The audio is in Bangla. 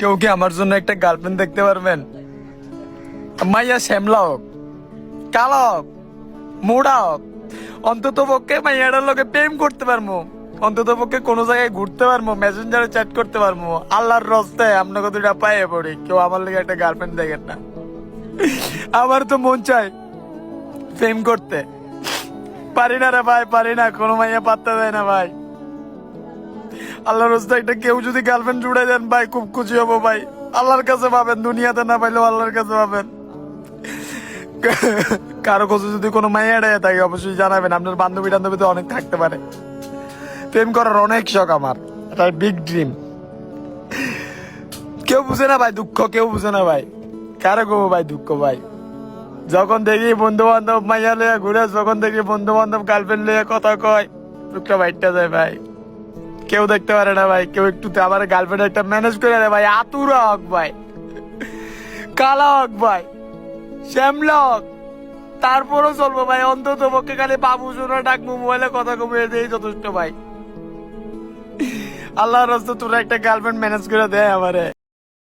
কেউ কি আমার জন্য একটা গার্লফ্রেন্ড দেখতে পারবেন? মাইয়া শ্যামলা হোক, কালো হোক, মোড়া হোক, অন্তত পক্ষে মাইয়াটার লোকে প্রেম করতে পারবো, অন্তত পক্ষে কোনো জায়গায় ঘুরতে পারবো, মেসেঞ্জারে চ্যাট করতে পারবো। আল্লাহর রস্তায় আপনাকে দুইটা পাইয়ে পড়ি, কেউ আমার লোকে একটা গার্লফ্রেন্ড দেখেন না। আমার তো মন চায় প্রেম করতে, পারি না রে ভাই, পারি না। কোনো মাইয়া পাত্তা দেয় না ভাই। আল্লাহর রাস্তায় একটা কেউ যদি গার্লফ্রেন্ড জুড়ে দেন ভাই, খুব খুশি হবো ভাই। আল্লাহর কাছে পাবেন, দুনিয়াতে না পাইলেও আল্লাহর কাছে পাবেন। কারো কাছে যদি কোনো মাইয়া এড়ে থাকে অবশ্যই জানাবেন। আপনার বান্ধবী টান্ধবী তো অনেক থাকতে পারে। প্রেম করার অনেক শখ আমার, এটা বিগ ড্রিম। কেউ বুঝে না ভাই দুঃখ, কেউ বুঝে না ভাই। কারো কবো ভাই দুঃখ ভাই? যখন দেখি বন্ধু বান্ধব মাইয়া লইয়া ঘুরে, যখন দেখি বন্ধু বান্ধব গার্লফ্রেন্ড লইয়া কথা কয়, দুঃখটা বাইটটা যায় ভাই। কেউ দেখতে পারে না ভাই, কেউ একটু আমার গার্লফ্রেন্ড একটা ম্যানেজ করে দেয় ভাই। আতুরা হোক ভাই, কালা হোক ভাই, শ্যামলা হোক, তারপরও চলবো ভাই। অন্তত পক্ষে খালি বাবু শোনা ডাকবো, মোবাইলে কথা কমিয়ে দিয়ে যথেষ্ট ভাই। আল্লাহর রাস্তায় তোরা একটা গার্লফ্রেন্ড ম্যানেজ করে দেয় আমারে।